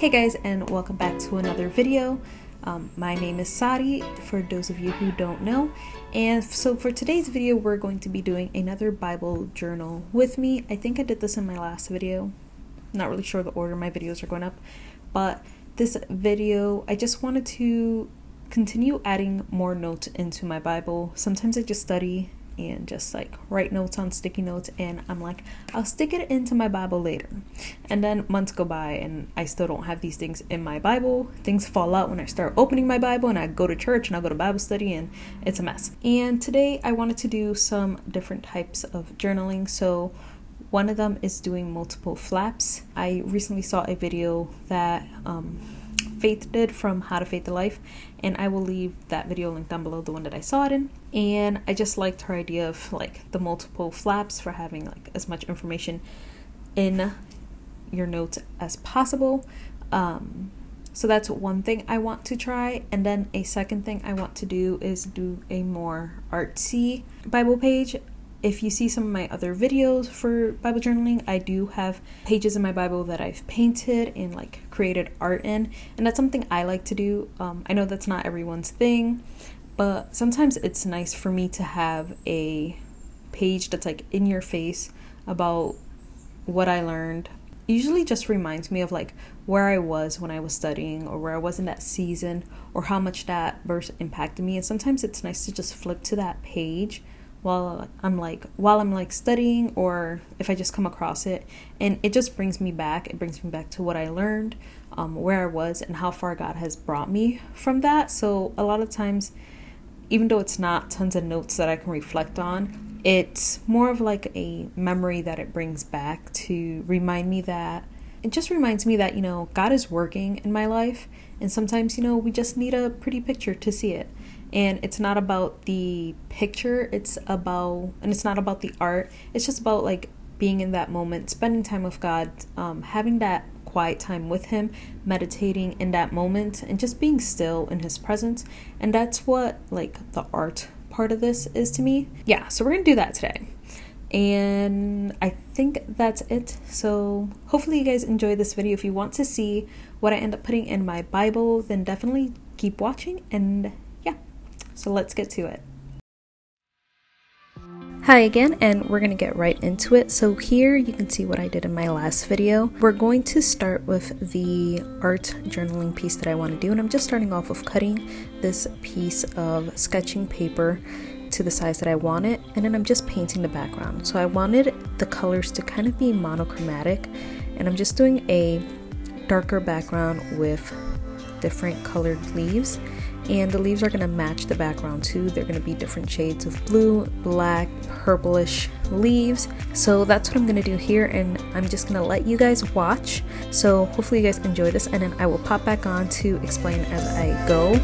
Hey guys, and welcome back to another video. My name is Sadi, for those of you who don't know. And so for today's video, we're going to be doing another Bible journal with me. I think I did this in my last video. Not really sure the order my videos are going up. But this video, I just wanted to continue adding more notes into my Bible. Sometimes I just study and just like write notes on sticky notes, and I'm like, I'll stick it into my Bible later. And then months go by and I still don't have these things in my Bible. Things fall out when I start opening my Bible, and I go to church and I go to Bible study, and it's a mess. And today I wanted to do some different types of journaling. So one of them is doing multiple flaps. I recently saw a video that Faith did from How to Faith the Life, and I will leave that video link down below, the one that I saw it in. And I just liked her idea of like the multiple flaps for having like as much information in your notes as possible. So that's one thing I want to try. And then a second thing I want to do is do a more artsy Bible page. If you see some of my other videos for Bible journaling, I do have pages in my Bible that I've painted and like created art in, and that's something I like to do. I know that's not everyone's thing, but sometimes it's nice for me to have a page that's like in your face about what I learned. It usually just reminds me of like where I was when I was studying, or where I was in that season, or how much that verse impacted me. And sometimes it's nice to just flip to that page while I'm studying, or if I just come across it, and it just brings me back. It brings me back to what I learned, where I was, and how far God has brought me from that. So a lot of times, even though it's not tons of notes that I can reflect on, it's more of like a memory that it brings back to remind me that, it just reminds me that, God is working in my life. And sometimes, we just need a pretty picture to see it. And it's not about the picture, it's not about the art. It's just about like being in that moment, spending time with God, having that quiet time with Him, meditating in that moment, and just being still in His presence. And that's what like the art part of this is to me. Yeah, so we're gonna do that today. And I think that's it. So hopefully you guys enjoy this video. If you want to see what I end up putting in my Bible, then definitely keep watching. And yeah, so let's get to it. Hi again, and we're going to get right into it. So here you can see what I did in my last video. We're going to start with the art journaling piece that I want to do, and I'm just starting off with cutting this piece of sketching paper to the size that I want it, and then I'm just painting the background. So I wanted the colors to kind of be monochromatic, and I'm just doing a darker background with different colored leaves. And the leaves are going to match the background too. They're going to be different shades of blue, black, purplish leaves. So that's what I'm going to do here, and I'm just going to let you guys watch. So hopefully you guys enjoy this, and then I will pop back on to explain as I go.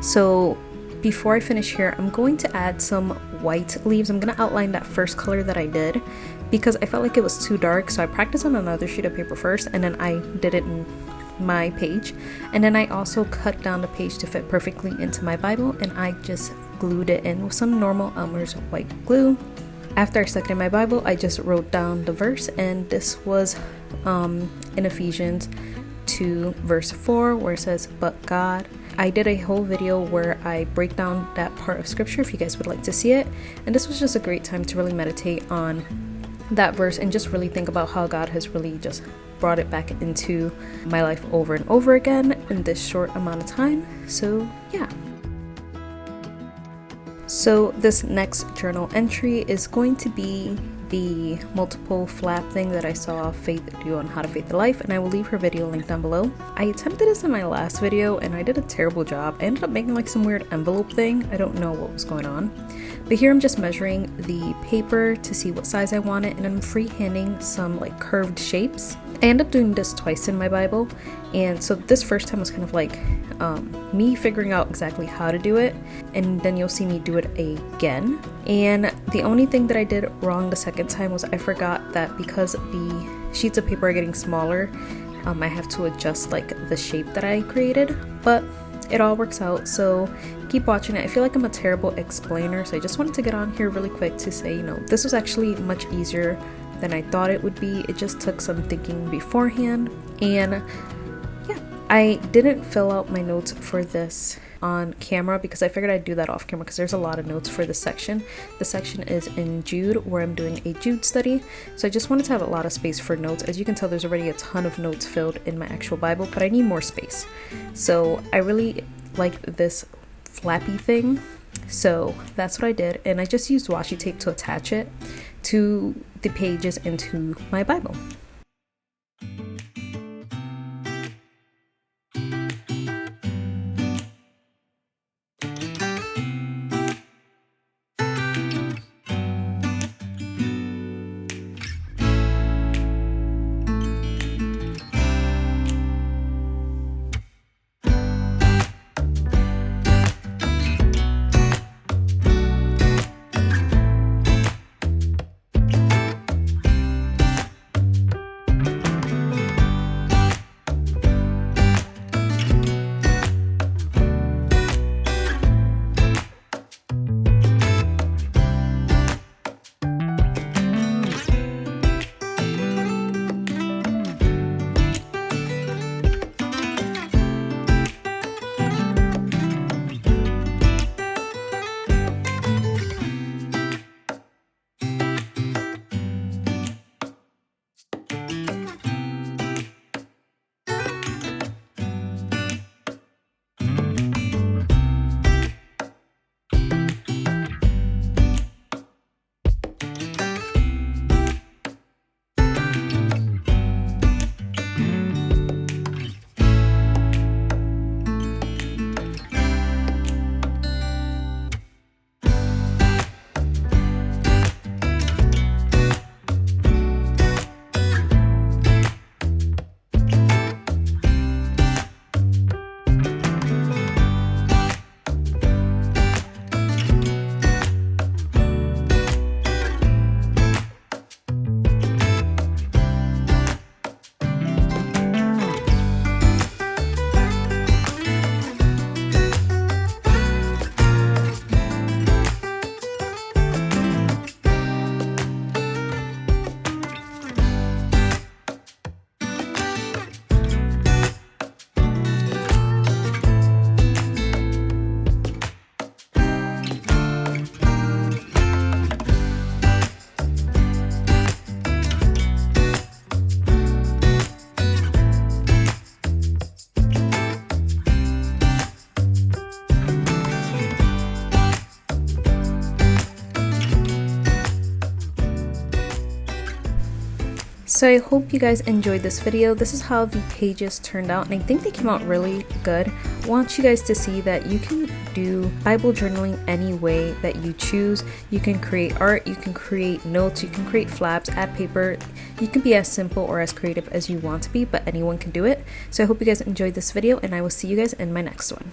So before I finish here, I'm going to add some white leaves. I'm going to outline that first color that I did because I felt like it was too dark. So I practiced on another sheet of paper first, and then I did it in my page. And then I also cut down the page to fit perfectly into my Bible, and I just glued it in with some normal Elmer's white glue. After I stuck it in my Bible, I just wrote down the verse, and this was in Ephesians 2 verse 4, where it says, "But God." I did a whole video where I break down that part of scripture if you guys would like to see it, and this was just a great time to really meditate on that verse and just really think about how God has really just brought it back into my life over and over again in this short amount of time. So yeah. So this next journal entry is going to be the multiple flap thing that I saw Faith do on How to Faith the Life, and I will leave her video linked down below. I attempted this in my last video and I did a terrible job. I ended up making like some weird envelope thing. I don't know what was going on. But here I'm just measuring the paper to see what size I want it, and I'm freehanding some like curved shapes. I end up doing this twice in my Bible, and so this first time was kind of like me figuring out exactly how to do it, and then you'll see me do it again. And the only thing that I did wrong the second time was I forgot that because the sheets of paper are getting smaller, I have to adjust like the shape that I created, but it all works out. So keep watching it. I feel like I'm a terrible explainer, so I just wanted to get on here really quick to say, this was actually much easier than I thought it would be. It just took some thinking beforehand. And yeah, I didn't fill out my notes for this on camera because I figured I'd do that off camera because there's a lot of notes for this section. The section is in Jude, where I'm doing a Jude study, so I just wanted to have a lot of space for notes. As you can tell, there's already a ton of notes filled in my actual Bible, but I need more space. So I really like this flappy thing, so that's what I did, and I just used washi tape to attach it to the pages into my Bible. So I hope you guys enjoyed this video. This is how the pages turned out, and I think they came out really good. I want you guys to see that you can do Bible journaling any way that you choose. You can create art, you can create notes, you can create flaps, add paper. You can be as simple or as creative as you want to be, but anyone can do it. So I hope you guys enjoyed this video, and I will see you guys in my next one.